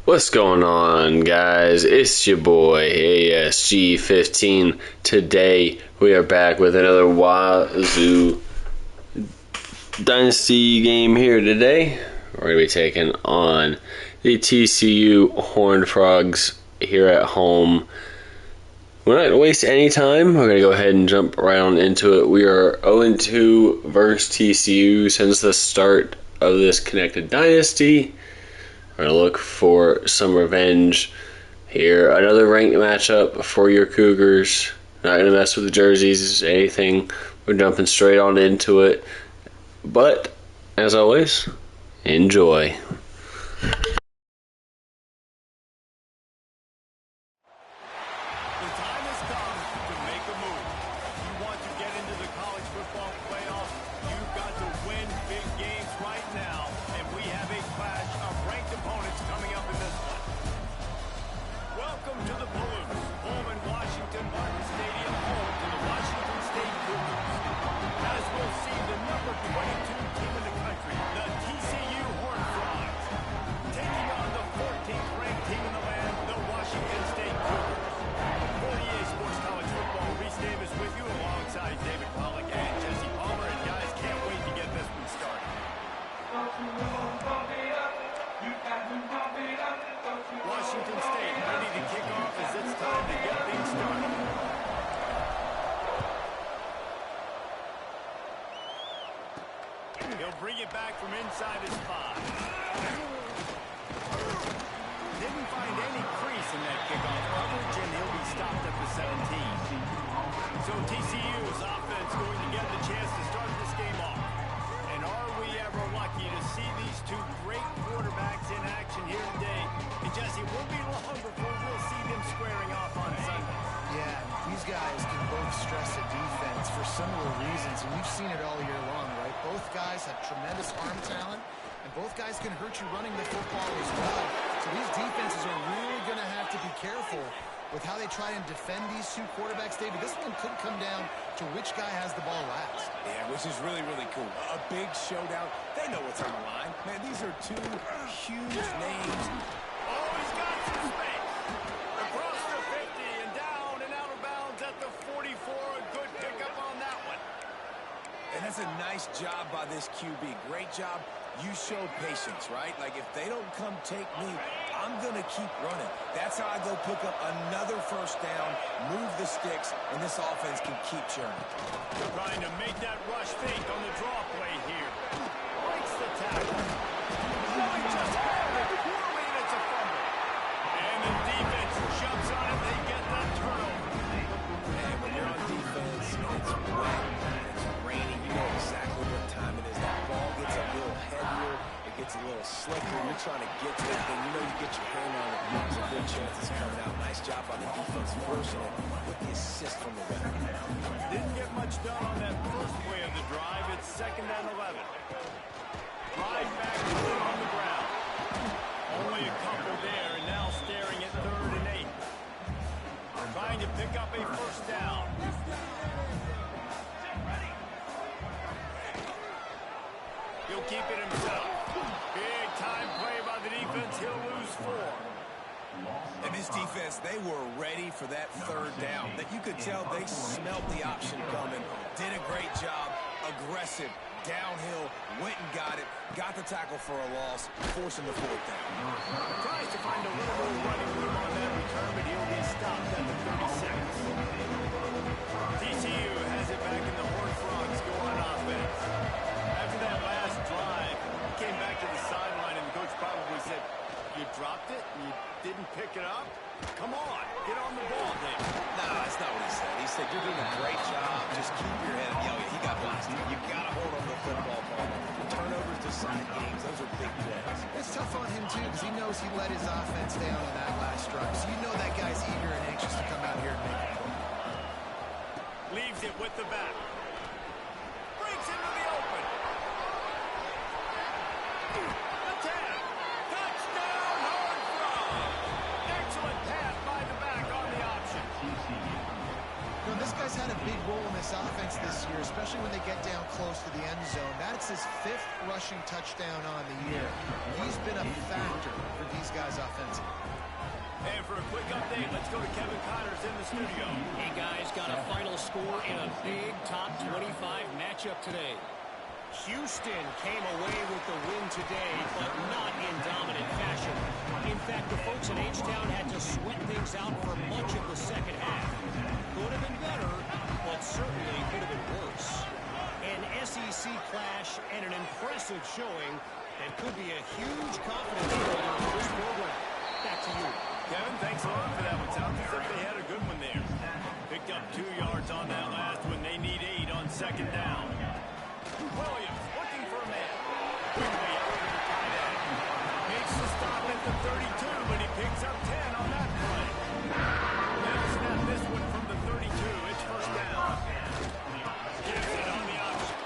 What's going on, guys? It's your boy ASG15. Today we are back with another Wazzou Dynasty game here today. We're going to be taking on the TCU Horned Frogs here at home. We're not going to waste any time. We're going to go ahead and jump right on into it. We are 0-2 versus TCU since the start of this connected dynasty. We're going to look for some revenge here. Another ranked matchup for your Cougars. Not going to mess with the jerseys, anything. We're jumping straight on into it. But, as always, enjoy. Washington State ready to kick off as it's time to get things started. He'll bring it back from inside his 5. Didn't find any crease in that kickoff coverage, and he'll be stopped at the 17. So TCU's offense going to get the chance to start this game off. And are we ever lucky to see these two great quarterbacks in action here today? And Jesse, it won't be long before we'll see them squaring off on Sunday. Yeah, these guys can both stress a defense for similar reasons, and we've seen it all year long, right? Both guys have tremendous arm talent, and both guys can hurt you running the football as well. So these defenses are really going to have to be careful with how they try and defend these two quarterbacks. David, this one could come down to which guy has the ball last. Yeah, which is really, really cool. A big showdown. They know what's on the line. Man, these are two huge names. Oh, he's got some space. Across the 50 and down and out of bounds at the 44. A good pickup on that one. And that's a nice job by this QB. Great job. You showed patience, right? Like, if they don't come take me, I'm going to keep running. That's how I go pick up another first down, move the sticks, and this offense can keep churning. Trying to make that rush fake on the draw play here. Breaks the tackle. Oh, he just had it. Poorly, and it's a fumble. And the defense jumps on it. They get that turnover. And when you're on defense and it's wet and it's raining, you know exactly what time it is. That ball gets a little heavier. It gets a little slicker. You're trying to get to it, then you know you get your hand on it. There's a good chance it's coming out. Nice job by the defense forcing it with the assist from the veteran. Didn't get much done on that first play of the drive. It's 2nd and 11. Right back to it on the ground. Only a couple there, and now staring at 3rd and 8. Trying to pick up a first down. He'll keep it himself. Big time play by the defense. He'll lose 4. And this defense, they were ready for that 3rd down. That you could tell they smelt the option coming. Did a great job. Aggressive. Downhill. Went and got it. Got the tackle for a loss. Forcing the 4th down. Tries to find a little more running room on that return, but he'll be stopped at the 36. TCU has it back in the Horned Frogs go on offense. After that last drive, he came back to the sideline, and the coach probably said, "You dropped it and you didn't pick it up? Come on, get on the ball, Dave." No, that's not what he said. He said, "You're doing a great job. Just keep your head." Yo, he got blasted. You got to hold on to the football, Paul. Turnovers decide games. Those are big plays. It's tough on him, too, because he knows he let his offense down on that last drive. So you know that guy's eager and anxious to come out here and make a play. Leaves it with the back. Breaks into the open. The 10. Touchdown, Horned Frogs. Excellent pass by the back on the option. You know, this guy's had a big role in this offense this year, especially when they get down close to the end zone. That's his 5th rushing touchdown on the year. He's been a factor for these guys offensively. And for a quick update, let's go to Kevin Connors in the studio. Hey, guys, got a final score in a big top 25 matchup today. Houston came away with the win today, but not in dominant fashion. In fact, the folks in H-Town had to sweat things out for much of the second half. Could have been better, but certainly could have been worse. An SEC clash and an impressive showing that could be a huge confidence builder for this program. Back to you. Kevin, thanks a lot for that one. Sounds as if they had a good one there. Picked up 2 yards on that last one. They need 8 on second down. Williams looking for a man. Quickly out to the tight end. Makes the stop at the 32, but he picks up 10 on that play. They'll snap this one from the 32. It's first down. Gives it on the option.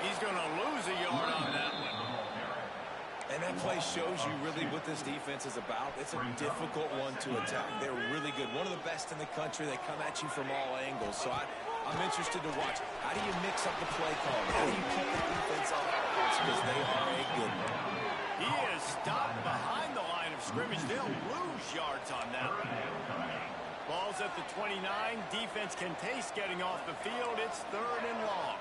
He's going to lose a yard on that one. And that play shows you really what this defense is about. It's a difficult one to attack. They're really good. One of the best in the country. They come at you from all angles. So I'm interested to watch. How do you mix up the play call? How do you keep the defense off balance? Because they are a good one. He is stopped behind the line of scrimmage. They'll lose yards on that one. Ball's at the 29. Defense can taste getting off the field. It's 3rd and long.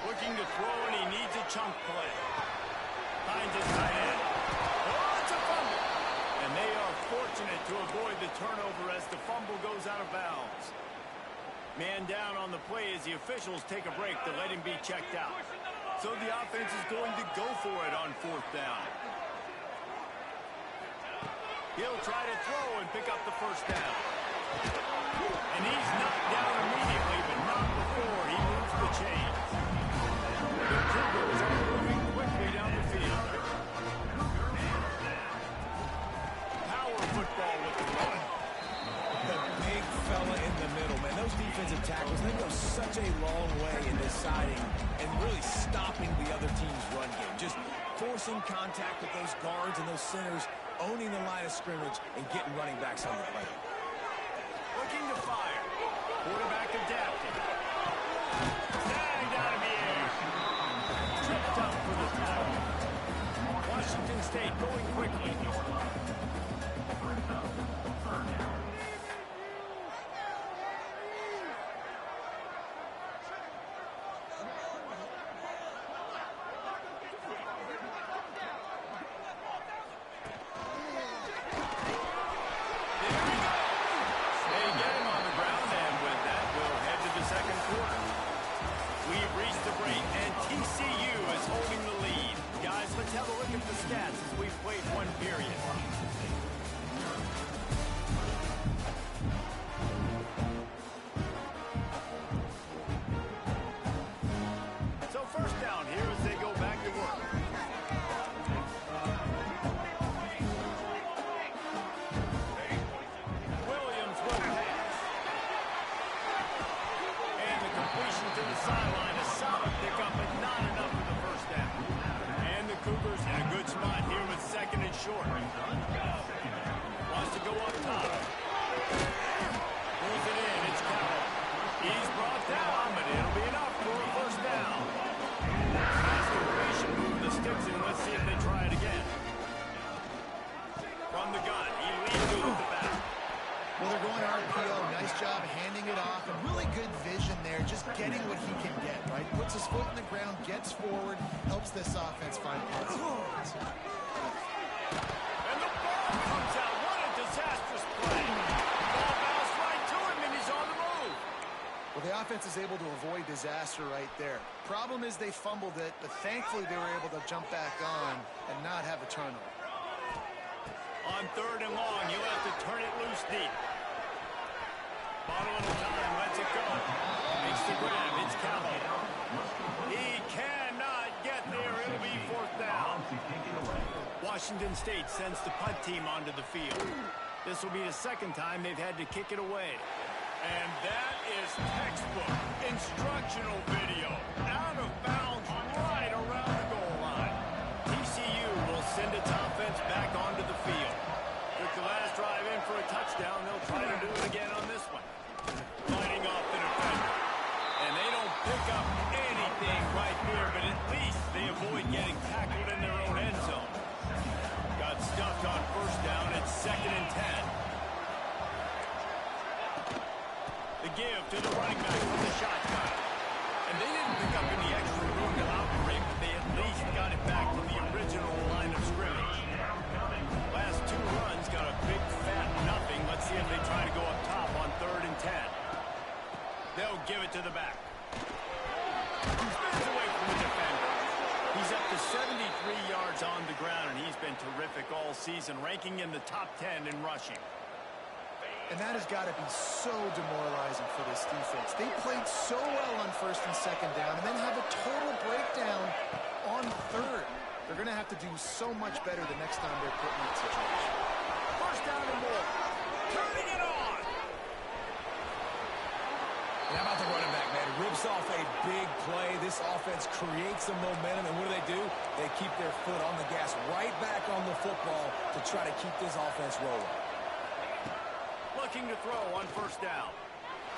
Looking to throw, and he needs a chunk play. Finds his tight end. Oh, it's a fumble. And they are fortunate to avoid the turnover as the fumble goes out of bounds. Man down on the play as the officials take a break to let him be checked out. So the offense is going to go for it on 4th down. He'll try to throw and pick up the first down. And he's knocked down immediately, but not before he moves the chains. The Cougars are moving quickly down the field. Power football with the run. The big fella in the middle, man. Those defensive tackles, they go such a long way in deciding and really stopping the other team's run game. Just forcing contact with those guards and those centers, owning the line of scrimmage, and getting running backs on the play. Looking to fire. Quarterback adapted. Snagged out of the air. Tripped up for the tackle. Washington State going quickly. TCU is holding the lead. Guys, let's have a look at the stats as we've played one period. So first down here as they go back to work. Williams will pass. And the completion to the sideline. A solid pickup, but not enough for the first down. And the Cougars in a good spot here with 2nd and short. Wants to go up top. Pulls it in. It's Cowell. He's brought down, but it'll be enough for a first down. Nice completion. Move the sticks in. Let's see if they try it again. From the gun, he leads it with the back. Well, they're going RPO. Nice job handing it off. And really good vision there, just getting what he can get, right? Puts his foot in the ground, gets forward, helps this offense find points. And the ball comes out. What a disastrous play. Ball bounced right to him, and he's on the move. Well, the offense is able to avoid disaster right there. Problem is they fumbled it, but thankfully they were able to jump back on and not have a turnover. On 3rd and long, you'll have to turn it loose deep. Bottle at a time, lets it go. Makes the grab, it's Cowell. He cannot get there, it'll be 4th down. Washington State sends the punt team onto the field. This will be the 2nd time they've had to kick it away. And that is textbook instructional video. Out of bounds right around the goal line. TCU will send its offense back onto the field. Took the last drive in for a touchdown. They'll try to do it again on this one. Fighting off the defender. And they don't pick up anything right there, but at least they avoid getting tackled in their own end zone. Got stuffed on 1st down. It's 2nd and 10. give to the running back from the shotgun. And they didn't pick up any extra room to operate, but they at least got it back to the original line of scrimmage. Last two runs got a big fat nothing. Let's see if they try to go up top on 3rd and 10. They'll give it to the back. He spins away from the defender. He's up to 73 yards on the ground, and he's been terrific all season, ranking in the top 10 in rushing. And that has got to be so demoralizing for this defense. They played so well on 1st and 2nd down and then have a total breakdown on 3rd. They're going to have to do so much better the next time they're put in that situation. 1st down and more. Turning it on. And how about the running back, man? Rips off a big play. This offense creates some momentum, and what do? They keep their foot on the gas right back on the football to try to keep this offense rolling. Looking to throw on 1st down.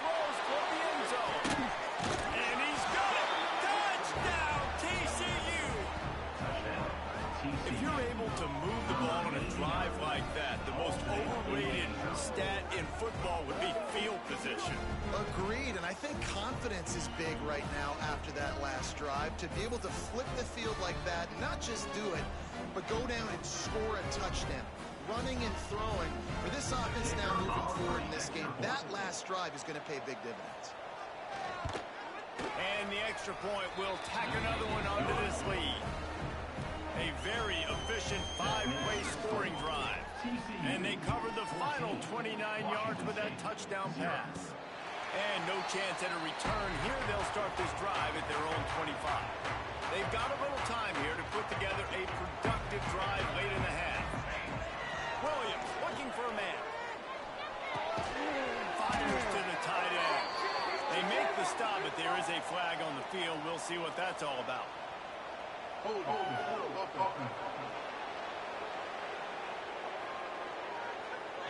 Throws for the end zone. And he's got it. Touchdown, TCU. If you're able to move the ball on a drive like that, the most overrated stat in football would be field position. Agreed, and I think confidence is big right now after that last drive. To be able to flip the field like that, not just do it, but go down and score a touchdown. Running and throwing. For this offense now moving forward in this game, that last drive is going to pay big dividends. And the extra point will tack another one onto this lead. A very efficient 5-way scoring drive. And they cover the final 29 yards with that touchdown pass. And no chance at a return here. They'll start this drive at their own 25. They've got a little time here to put together a productive drive late in the half. Williams looking for a man. Fires to the tight end. They make the stop, but there is a flag on the field. We'll see what that's all about.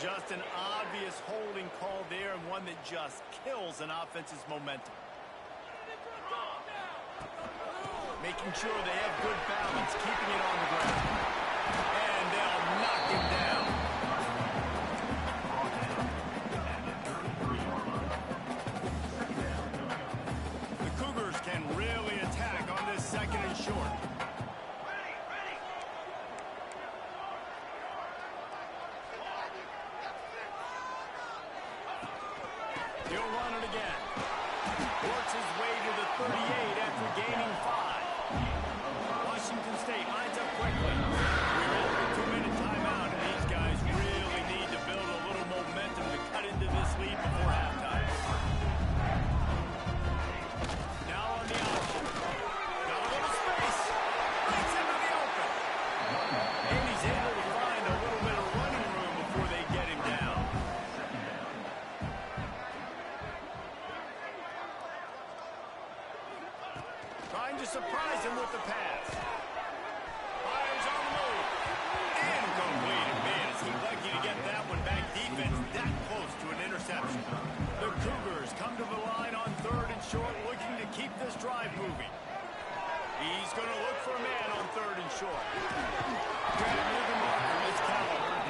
Just an obvious holding call there, and one that just kills an offense's momentum. Making sure they have good balance, keeping it on the ground. And they'll knock him down. The Cougars can really attack on this 2nd and short. He'll run it again. Works his way to the 38 after gaining 5. Washington State lines up quickly. We're at the 2-minute timeout, and these guys really need to build a little momentum to cut into this lead before halftime. Now on the option. Got a little space. Breaks into the open. And he's able to find a little bit of running room before they get him down. Trying to surprise him with the pass. Fires on the move. Incomplete. Man, is he lucky to get that one back. Defense that close to an interception. The Cougars come to the line on 3rd and short, looking to keep this drive moving. He's going to look for a man on 3rd and short. Grab moving marker is Caliber.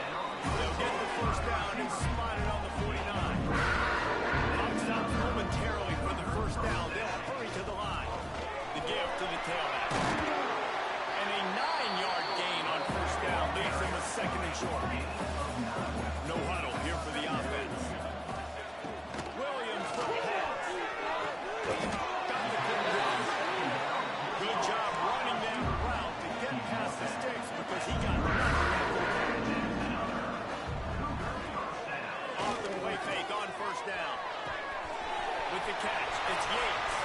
They'll get the 1st down and slide it on the 49. Clock stops momentarily for the 1st down. They'll hurry to the line. The give to the tailback. And a 9-yard gain on 1st down leaves them a 2nd and short. No huddle here for the offense. Williams will pass. Got the Cougars. Good job running that route to get past the sticks because he got nothing. Off the play fake on 1st down. With the catch, it's Yates.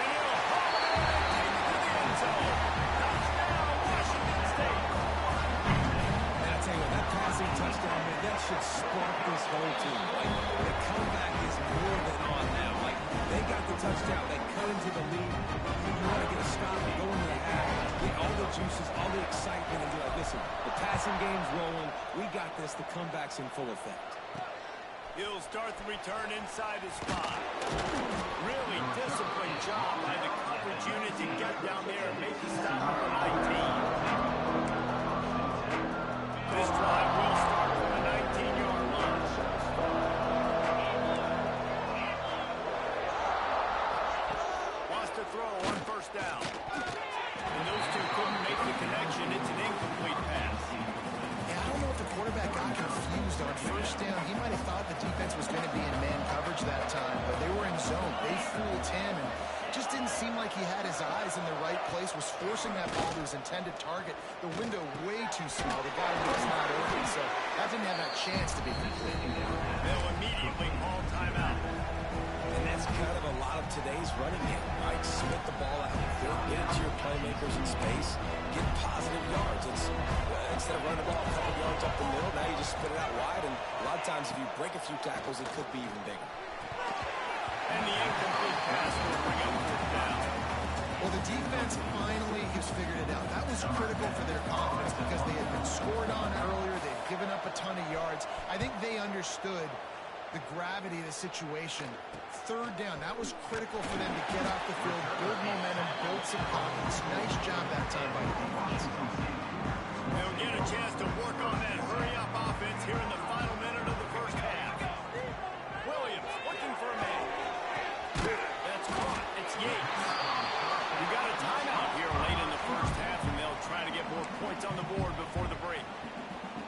And he'll haul it away, take it to the end zone. Touchdown, Washington State. And I tell you what, that passing touchdown, man, that should spark this whole team. Like, the comeback is more than on now. Like, they got the touchdown, they cut into the lead. You want to get a stop, you go into the half, get all the juices, all the excitement, and be like, listen, the passing game's rolling, we got this, the comeback's in full effect. He'll start the return inside his spot. Really disciplined job by the coverage unit to get down there and make the stop at the 19. This drive will start from the 19-yard line. first down, he might have thought the defense was going to be in man coverage that time, but they were in zone. They fooled him and just didn't seem like he had his eyes in the right place, was forcing that ball to his intended target. The window way too small. The guy was not open, so that didn't have that chance to be complete. They'll immediately call timeout. And that's kind of a lot of today's running game, right? Split the ball out, get it to your playmakers in space, get positive yards. It's instead of running the ball a couple yards up the middle, now you just split it out wide, and a lot of times if you break a few tackles, it could be even bigger. And the incomplete pass will bring up fourth down. Well, the defense finally has figured it out. That was critical for their confidence because they had been scored on earlier. They'd given up a ton of yards. I think they understood the gravity of the situation. Third down, that was critical for them to get off the field, build momentum, build some confidence. Nice job that time by the defense. They'll get a chance to work on that hurry-up offense here in the final minute of the first half. Williams looking for a man. That's caught. It's Yates. We got a timeout here late in the first half, and they'll try to get more points on the board before the break.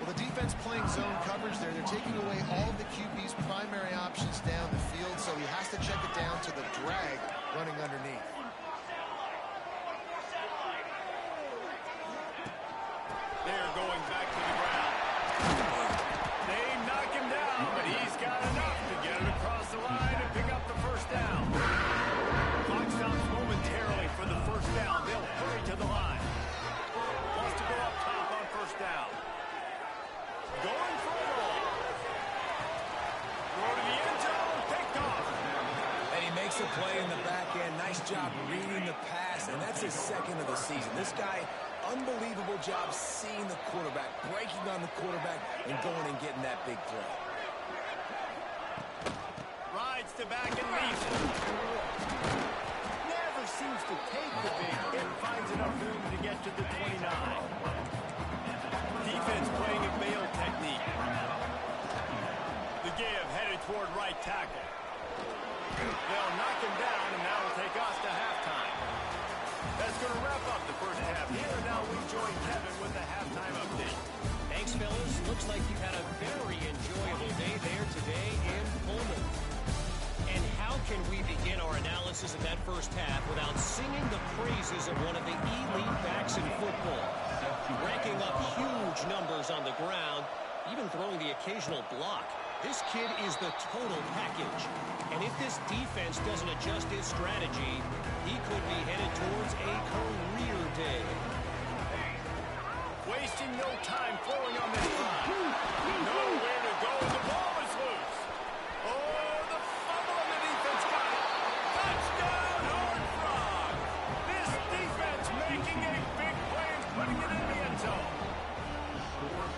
Well, the defense playing zone coverage there. They're taking away all of the QB's primary options down the field, so he has to check it down to the drag running underneath. They're going back to the ground. They knock him down, but he's got enough to get it across the line and pick up the first down. Clock stops momentarily for the first down. They'll hurry to the line. Wants to go up top on first down. Going for it all. Throw to the end zone, picked off. And he makes a play in the back end. Nice job reading the pass, and that's his second of the season. This guy, unbelievable job seeing the quarterback, breaking on the quarterback, and going and getting that big play. Rides to back and leaves it. Never seems to take the big hit. Finds enough room to get to the 29. Defense playing a bail technique. The give headed toward right tackle. They'll knock him down, and that will take us to halftime. That's going to wrap up the first half here. And now we join Kevin with the halftime update. Thanks, fellas. Looks like you had a very enjoyable day there today in Pullman. And how can we begin our analysis of that first half without singing the praises of one of the elite backs in football? Racking up huge numbers on the ground, even throwing the occasional block. This kid is the total package. And if this defense doesn't adjust his strategy, he could be headed towards a career day. Wasting no time throwing on this drive. Nowhere to go. The ball is loose. Oh, the fumble and the defense got it. Touchdown, Horned Frog. This defense making a big play and putting it in the end zone.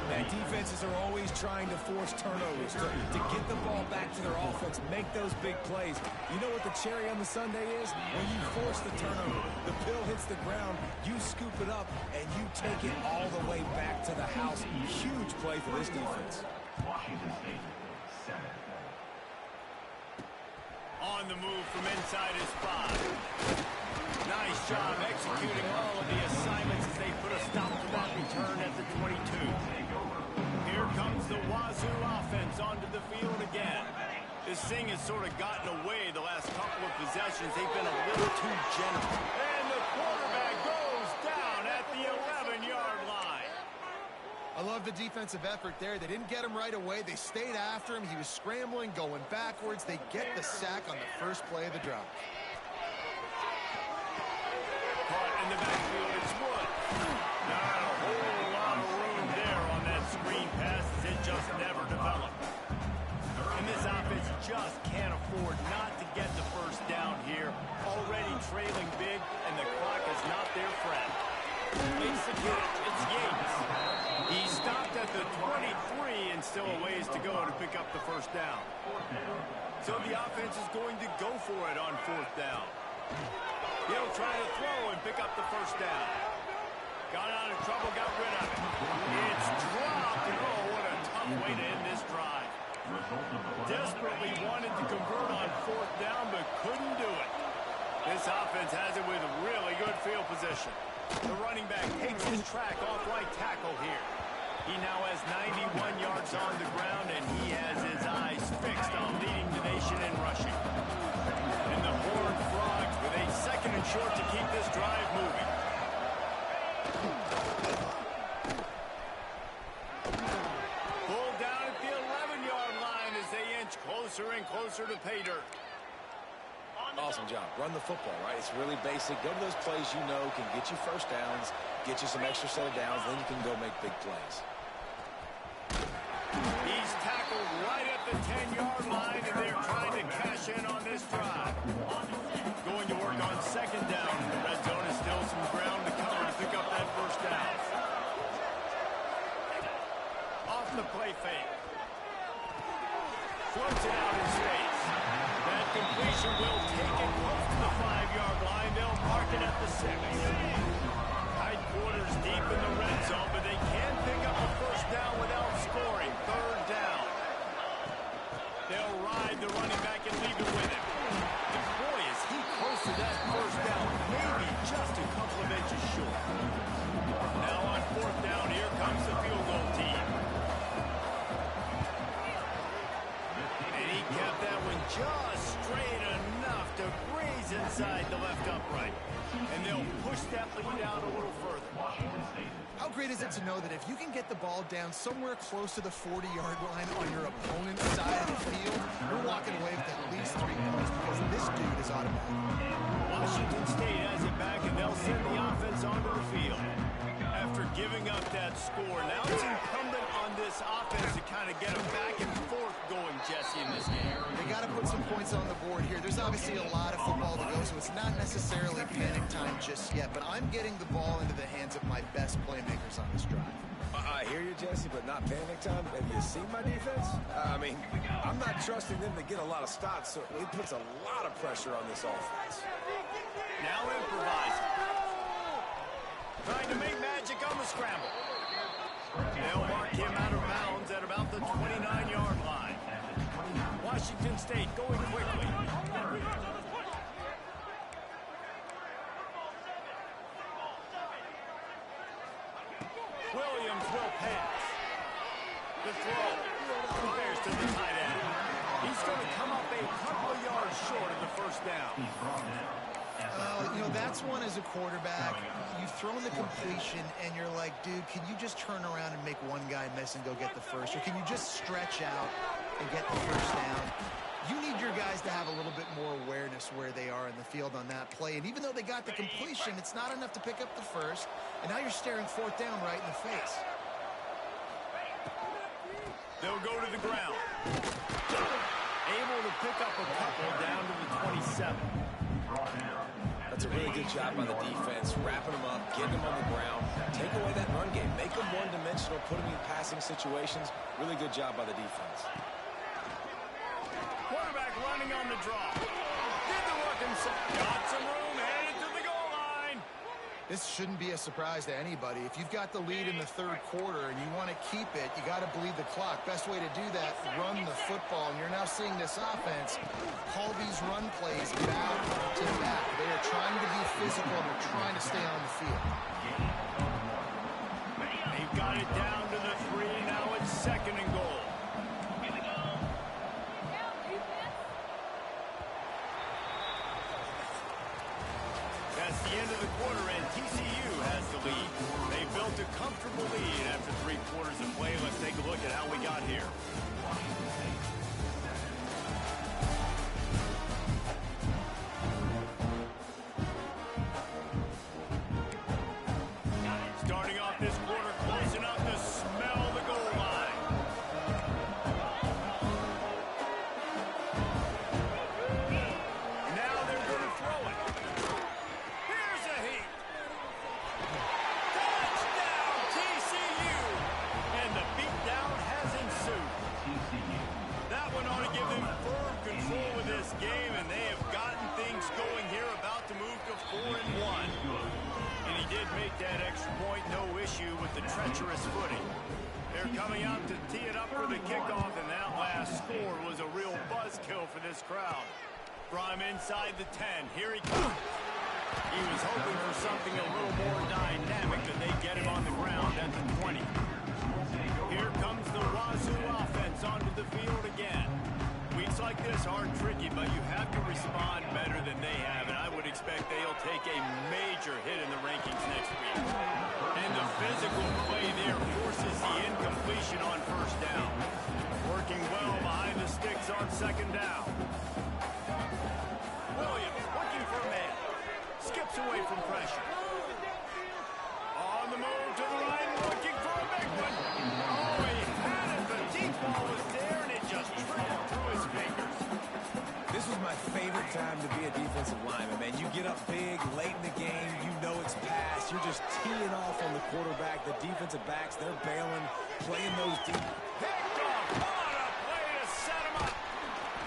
Man, defenses are always trying to force turnovers, to get the ball back to their offense, make those big plays. You know what the cherry on the sundae is? When you force the turnover, the pill hits the ground, you scoop it up, and you take it all the way back to the house. Huge play for this defense. Washington State, 7. On the move from inside his 5. Nice job executing all of the assignments as they put a stop to that return at the 22. Here comes the Wazzou offense onto the field again. This thing has sort of gotten away the last couple of possessions. They've been a little too gentle. And the quarterback goes down at the 11-yard line. I love the defensive effort there. They didn't get him right away. They stayed after him. He was scrambling, going backwards. They get the sack on the first play of the drive. Caught in the backfield, it's Wood. Not a whole lot of room there on that screen pass as it just never developed. And this offense just can't afford not to get the first down here. Already trailing big, and the clock is not their friend. Makes the catch, it's Yates. He stopped at the 23 and still a ways to go to pick up the first down. So the offense is going to go for it on fourth down. He'll try to throw and pick up the first down. Got out of trouble, got rid of it. It's dropped, and oh, what a tough way to end this drive. Desperately wanted to convert on fourth down, but couldn't do it. This offense has it with really good field position. The running back takes his track off right tackle here. He now has 91 yards on the ground, and he has his eyes fixed on leading the nation in rushing. And the Horned Frogs with a 2nd and short to keep this drive moving. Pulled down at the 11-yard line as they inch closer and closer to pay dirt. Awesome job. Run the football, right? It's really basic. Go to those plays you know can get you first downs, get you some extra set of downs, then you can go make big plays. He's tackled right at the 10-yard line, and they're trying to cash in on this drive. Going to work on 2nd down. The red zone is still some ground to cover to pick up that first down. Off the play fake. Floats it out in space. That completion will take it close to the 5-yard line. They'll mark it at the 6. Tight quarters deep in the red zone, but they can pick up a first down without scoring. 3rd down. They'll ride the running back and leave it with him. And boy, is he close to that first down, maybe just a couple of inches short. Now on 4th down, here comes the field goal team. And he kept that one just straight enough to graze inside the left upright. And they'll push that lead out a little further. How great is it to know that if you can get the ball down somewhere close to the 40-yard line on your opponent's side of the field, you're walking away with at least 3 points because this dude is automatic. Washington State has it back, and they'll send the offense onto the field. After giving up that score, now it's incumbent on this offense to kind of get a back and forth going, Jesse, in this game. They got to put some points on the board here. There's obviously a lot of football to go, so it's not necessarily panic time just yet, but I'm getting the ball into the hands of my best playmakers on this drive. I hear you, Jesse, but not panic time. Have you seen my defense? I mean, I'm not trusting them to get a lot of stops, so it puts a lot of pressure on this offense. Now improvising. Trying to make magic on the scramble. They'll mark him out of bounds at about the 29-yard line. Washington State going quickly. Williams will pass. The throw. Fires to the tight end. He's going to come up a couple of yards short of the first down. That's one as a quarterback. You've thrown the completion, and you're like, dude, can you just turn around and make one guy miss and go get the first? Or can you just stretch out and get the first down? You need your guys to have a little bit more awareness where they are in the field on that play. And even though they got the completion, it's not enough to pick up the first. And now you're staring 4th down right in the face. They'll go to the ground. Able to pick up a couple down to the 27. That's a really good job by the defense, wrapping them up, getting them on the ground, take away that run game, make them one-dimensional, put them in passing situations. Really good job by the defense. Quarterback running on the draw. Did the work himself. Got some room, headed to the goal line. This shouldn't be a surprise to anybody. If you've got the lead in the 3rd quarter and you want to keep it, you got to bleed the clock. Best way to do that, run the football. And you're now seeing this offense call these run plays back to back. They are trying to be physical. They're trying to stay on the field. They've got it down to the 3. Now it's 2nd and goal. That's the end of the quarter, and TCU has the lead. They built a comfortable lead after 3 quarters of play. Let's take a look at how we got here. Starting off this quarter close enough to smell the goal line. Now they're going to throw it. Here's a heat. Touchdown, TCU. And the beatdown has ensued. That one ought to give them firm control of this game, and they have gotten things going here, about to move to 4-1. And he did make that extra point, no issue with the treacherous footing. They're coming out to tee it up for the kickoff, and that last score was a real buzzkill for this crowd. From inside the 10, here he comes. He was hoping for something a little more dynamic, but they get him on the ground at the 20. second down. Williams looking for a man. Skips away from pressure. On the move to the right, looking for a big one. Oh, he had it. The deep ball was there, and it just trickled through his fingers. This was my favorite time to be a defensive lineman, man. You get up big, late in the game, you know it's past. You're just teeing off on the quarterback. The defensive backs, they're bailing, playing those deep. Picked off. What a play to set him up.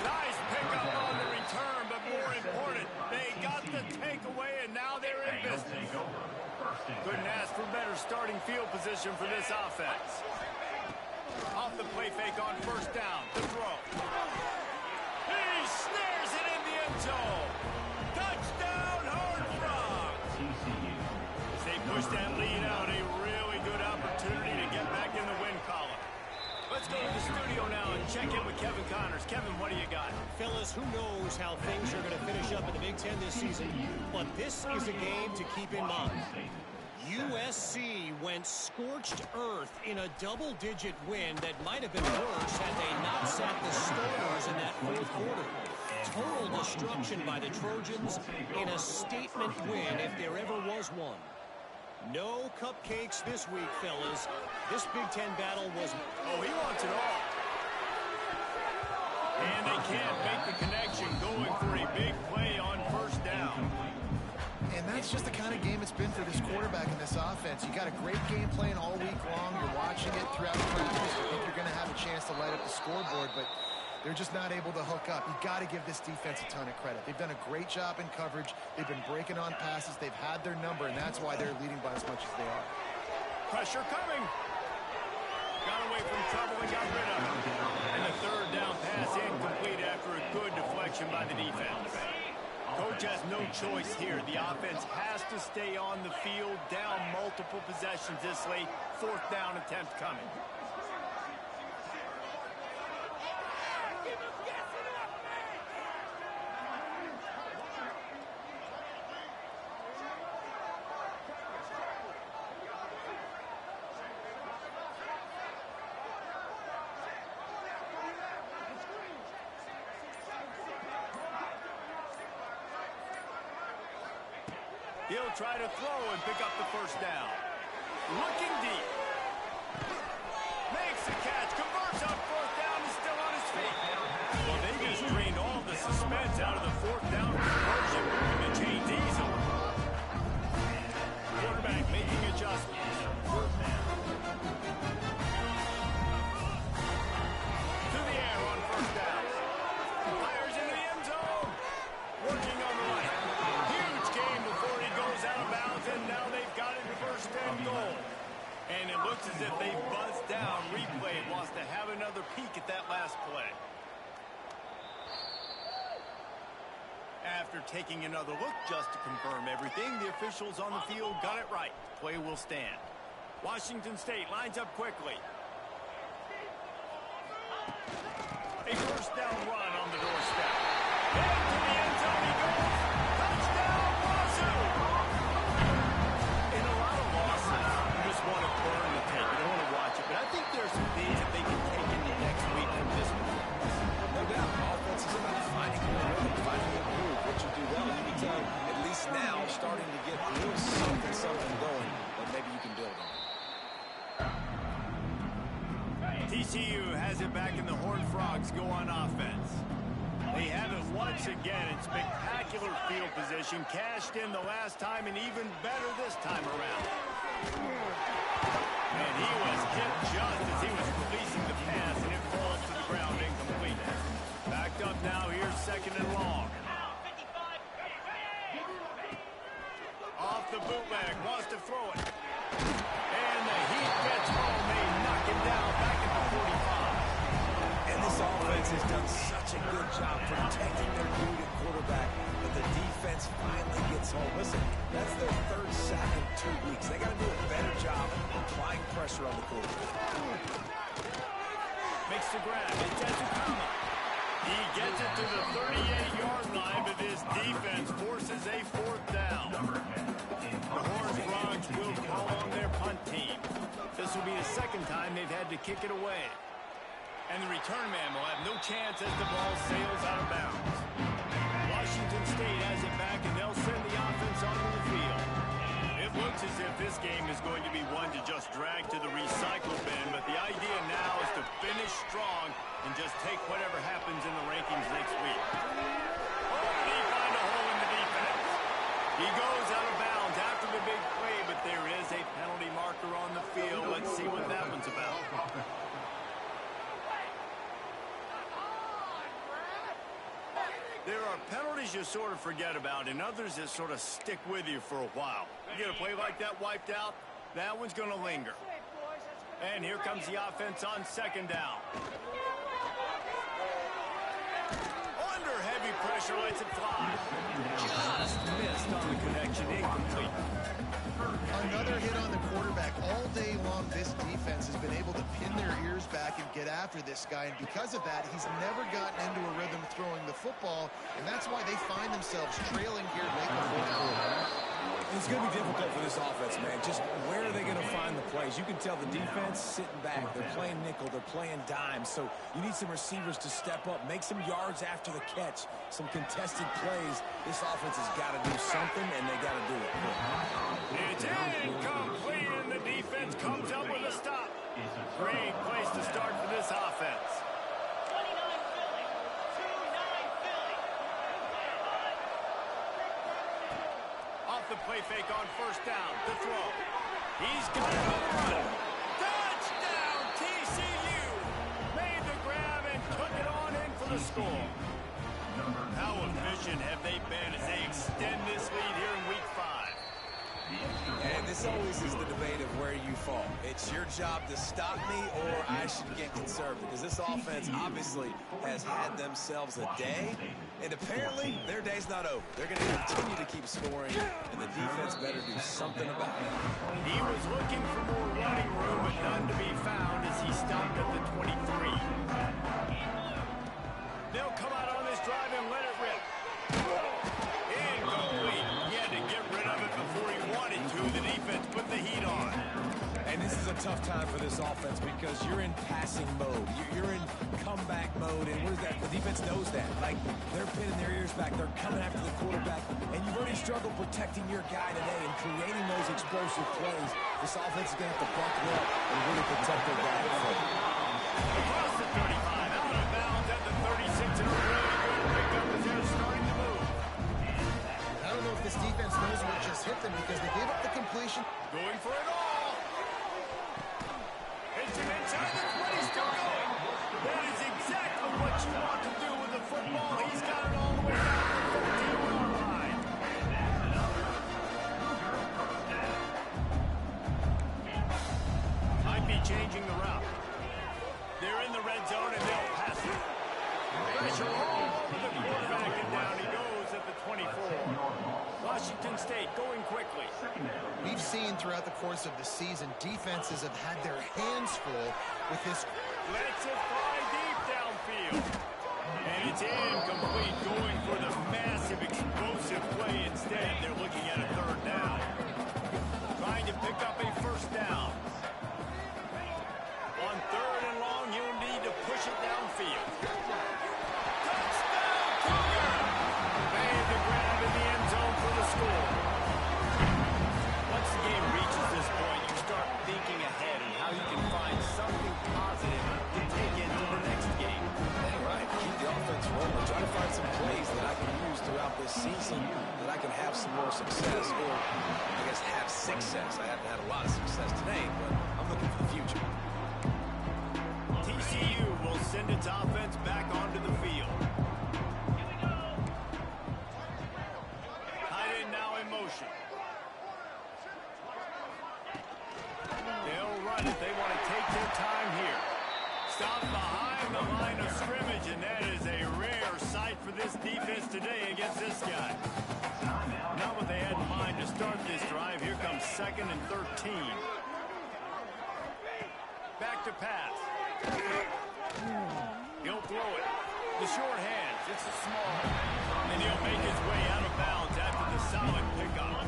Nice pickup on the return, but more important, they got the takeaway, and now they're in business. Couldn't ask for better starting field position for this offense. Off the play fake on first down. The throw. He snares it in the end zone. Touchdown, Horned Frogs. As they push that lead out, a really good opportunity to get back in the win column. Let's go to the studio now and check in with Kevin Connors. Kevin, what do you got? Fellas, who knows how things are going to finish up in the Big Ten this season, but this is a game to keep in mind. USC went scorched earth in a double-digit win that might have been worse had they not sat the starters in that fourth quarter. Total destruction by the Trojans in a statement win if there ever was one. No cupcakes this week, fellas. This Big Ten battle was... Oh, he wants it all. And they can't make the connection, going for a big play on first down. And that's just the kind of game it's been for this quarterback and this offense. You got a great game plan all week long. You're watching it throughout practice. You think you're going to have a chance to light up the scoreboard, but they're just not able to hook up. You got to give this defense a ton of credit. They've done a great job in coverage. They've been breaking on passes. They've had their number, and that's why they're leading by as much as they are. Pressure coming. Got away from trouble and got rid of it. And the third down pass incomplete after a good deflection by the defense. Coach has no choice here. The offense has to stay on the field, down multiple possessions this late. Fourth down attempt coming. He'll try to throw and pick up the first down. Looking deep. Makes the catch. Converts on fourth down. He's still on his feet. Well, they just drained all the suspense out of the fourth down conversion. Moving the chains easily. Quarterback making adjustments. To the air on first down. Fires into the end zone. Working on the right. Huge game before he goes out of bounds, and now they've got it first and goal. And it looks as if they buzzed down. Replay wants to have another peek at that last play. After taking another look just to confirm everything, the officials on the field got it right. Play will stand. Washington State lines up quickly. A first down run on the doorstep. Head to the end zone he goes. Touchdown, Wazzou! In a lot of losses, you just want to burn the tape. You don't want to watch it. But I think there's some things that they can take into next week from this performance. No doubt, offense is about finding your rhythm, finding your groove. What you do well, you can tell, at least now, starting to get a little something going that maybe you can build on. TCU has it back, and the Horned Frogs go on offense. They have it once again in spectacular field position, cashed in the last time, and even better this time around. And he was hit just as he was releasing the pass, and it falls to the ground incomplete. Backed up now, here's second and long. Off the bootleg, wants to throw it. And the heat gets home, they knock him down back at the 45. And this offense has done such a good job protecting their dude at quarterback, but the defense finally gets home. Listen, that's their third sack in 2 weeks. They got to do a better job applying pressure on the quarterback. Makes the grab. It's Wazzou. He gets it to the 38-yard line, but his defense forces a fourth down. The Horned Frogs will call on their punt team. This will be the second time they've had to kick it away. And the return man will have no chance as the ball sails out of bounds. Washington State has it back, and they'll send the offense onto the field. It looks as if this game is going to be one to just drag to the recycle bin, but the idea now is to finish strong and just take whatever happens in the rankings next week. Oh, did he find a hole in the defense? He goes out of bounds after the big play, but there is a penalty marker on the field. Let's see what that one's about. There are penalties you sort of forget about and others that sort of stick with you for a while. You get a play like that wiped out, that one's going to linger. And here comes the offense on second down. Under heavy pressure, lets it fly. Just missed on the connection, incomplete. Another hit on the quarterback. All day long, this defense has been able to pin their ears back and get after this guy, and because of that, he's never gotten into a rhythm throwing the football, and that's why they find themselves trailing here late in the fourth quarter. It's going to be difficult for this offense, man. Just where are they going to find the plays? You can tell the defense sitting back. They're playing nickel. They're playing dime. So you need some receivers to step up, make some yards after the catch, some contested plays. This offense has got to do something, and they got to do it. It's incomplete, and the defense comes up with a stop. Great place to start for this offense. Off the play fake on first down. The throw. He's got it on the run. Touchdown, TCU! Made the grab and took it on in for the score. How efficient have they been as they extend this lead here in Week 5? And this always is the debate of where you fall. It's your job to stop me or I should get conservative, because this offense obviously has had themselves a day, and apparently their day's not over. They're going to continue to keep scoring, and the defense better do something about it. He was looking for more running room, but none to be found as he stopped at the 23. They'll come out on this drive and let it rip. Incomplete. He had to get rid of it before he wanted to. The defense put the heat on. And this is a tough time for this offense because you're in passing mode. You're in comeback mode, and what is that? The defense knows that. Like, they're pinning their ears back. They're coming after the quarterback, and you've already struggled protecting your guy today and creating those explosive plays. This offense is going to have to buckle up and really protect their guy. Across the 35, out of bounds at the 36, and a really good pickup as they're starting to move. I don't know if this defense knows what just hit them because they gave up the completion. Going for it all. It's him inside the 20, still going. That is exactly what you want to do with the football. He's got it all the way down to the 14-yard line. Might be changing the route. They're in the red zone and they'll pass it. Pressure all over the quarterback, and down he goes at the 24. Washington State going quickly. We've seen throughout the course of the season, defenses have had their hands full with this. Lets it fly deep downfield. And it's incomplete, going for the massive explosive play instead. They're looking at a third down. Trying to pick up a first down. On third and long, he'll need to push it downfield. Touchdown, Cougars! Made the grab in the end zone for the score. Once the game reaches this point, you start thinking ahead and how you can find something positive to take into the next game. Yeah, right. Keep the offense rolling. Try to find some plays that I can use throughout this season that I can have some more success, or I guess have success. I haven't had a lot of success today, but I'm looking for the future. TCU will send its offense back onto the field. Tight end now in motion. They'll run it. They want to take their time here. Stop behind the line of scrimmage, and that is a rare sight for this defense today against this guy. Not what they had in mind to start this drive. Here comes 2nd and 13. Back to pass. He'll throw it. The short hands. It's a small. And he'll make his way out of bounds after the solid pickup.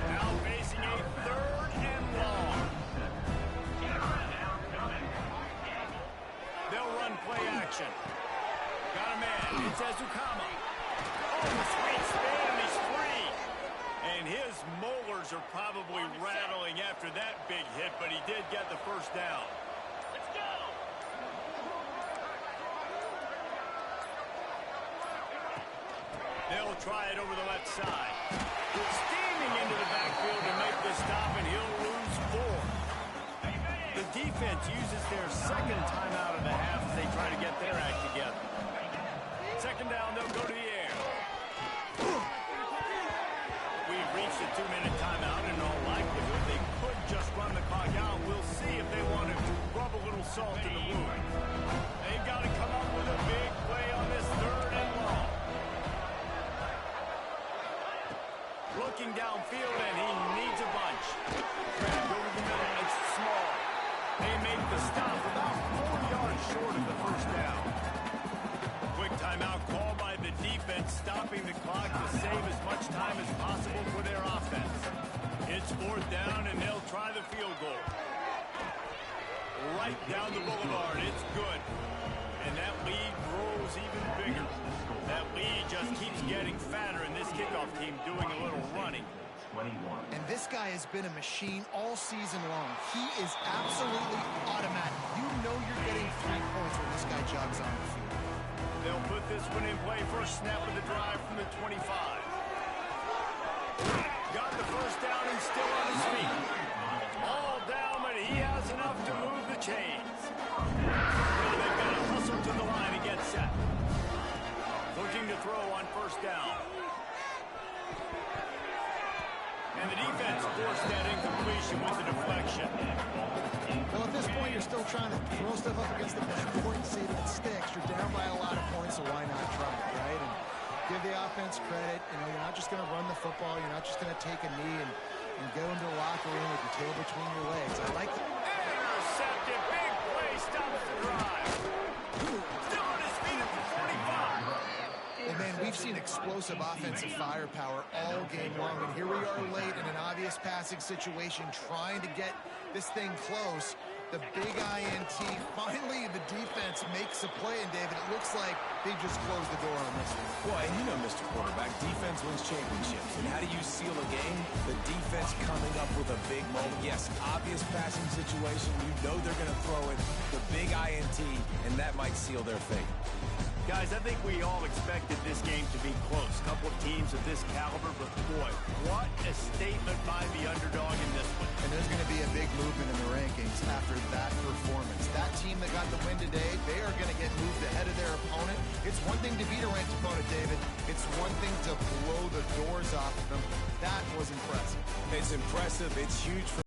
Now facing a third and long. They'll run action. Got a man. It's Azukama. Oh, the sweet spin, and he's free. And his molars are probably rattling after that big hit, but he did get the first down. Let's go. They'll try it over the left side. Steaming into the backfield to make the stop, and he'll lose 4. The defense uses their second timeout of the half as they try to get their act together. Second down, they'll go to the air. We've reached a 2-minute timeout, and in all likelihood, they could just run the clock out. We'll see if they want to rub a little salt in the wound. They've got to come up with a big play on this 3rd and long. Looking downfield, and he needs a bunch. Trying to go to the middle. It's small. They make the stop about 4 yards short of the first down. Quick timeout call by the defense, stopping the clock to save as much time as possible for their offense. It's 4th down, and they'll try the field goal. Right down the boulevard. It's good. And that lead grows even bigger. That lead just keeps getting fatter, and this kickoff team doing a little running. 21. And this guy has been a machine all season long. He is absolutely automatic. You know you're getting 3 points when this guy jogs on the field. They'll put this one in play. First snap of the drive from the 25. Got the first down and still on his feet. All down, but he has enough to move the chains. They've got to hustle to the line and get set. Looking to throw on first down. And the defense forced that incompletion with the deflection. Well, at this point, you're still trying to throw stuff up against the backboard and see if it sticks. You're down by a lot of points, so why not try it, right? And give the offense credit. You know, you're not just going to run the football. You're not just going to take a knee and go into the locker room with your tail between your legs. I like the... Intercepted. Big play. Stops the drive. Still on his feet at the 45. Well, man, we've seen explosive offensive firepower all game long, and here we are late in an obvious passing situation trying to get this thing close. The big INT, finally the defense makes a play, and David, it looks like they just closed the door on this one. Boy, and you know, Mr. Quarterback, defense wins championships. And how do you seal a game? The defense coming up with a big moment. Yes, obvious passing situation. You know they're going to throw it. The big INT, and that might seal their fate. Guys, I think we all expected this game to be close. A couple of teams of this caliber, but boy, what a statement by the underdog in this one. And there's going to be a big movement in the rankings after that performance. That team that got the win today, they are going to get moved ahead of their opponent. It's one thing to beat a ranked opponent, David. It's one thing to blow the doors off of them. That was impressive. It's impressive. It's huge for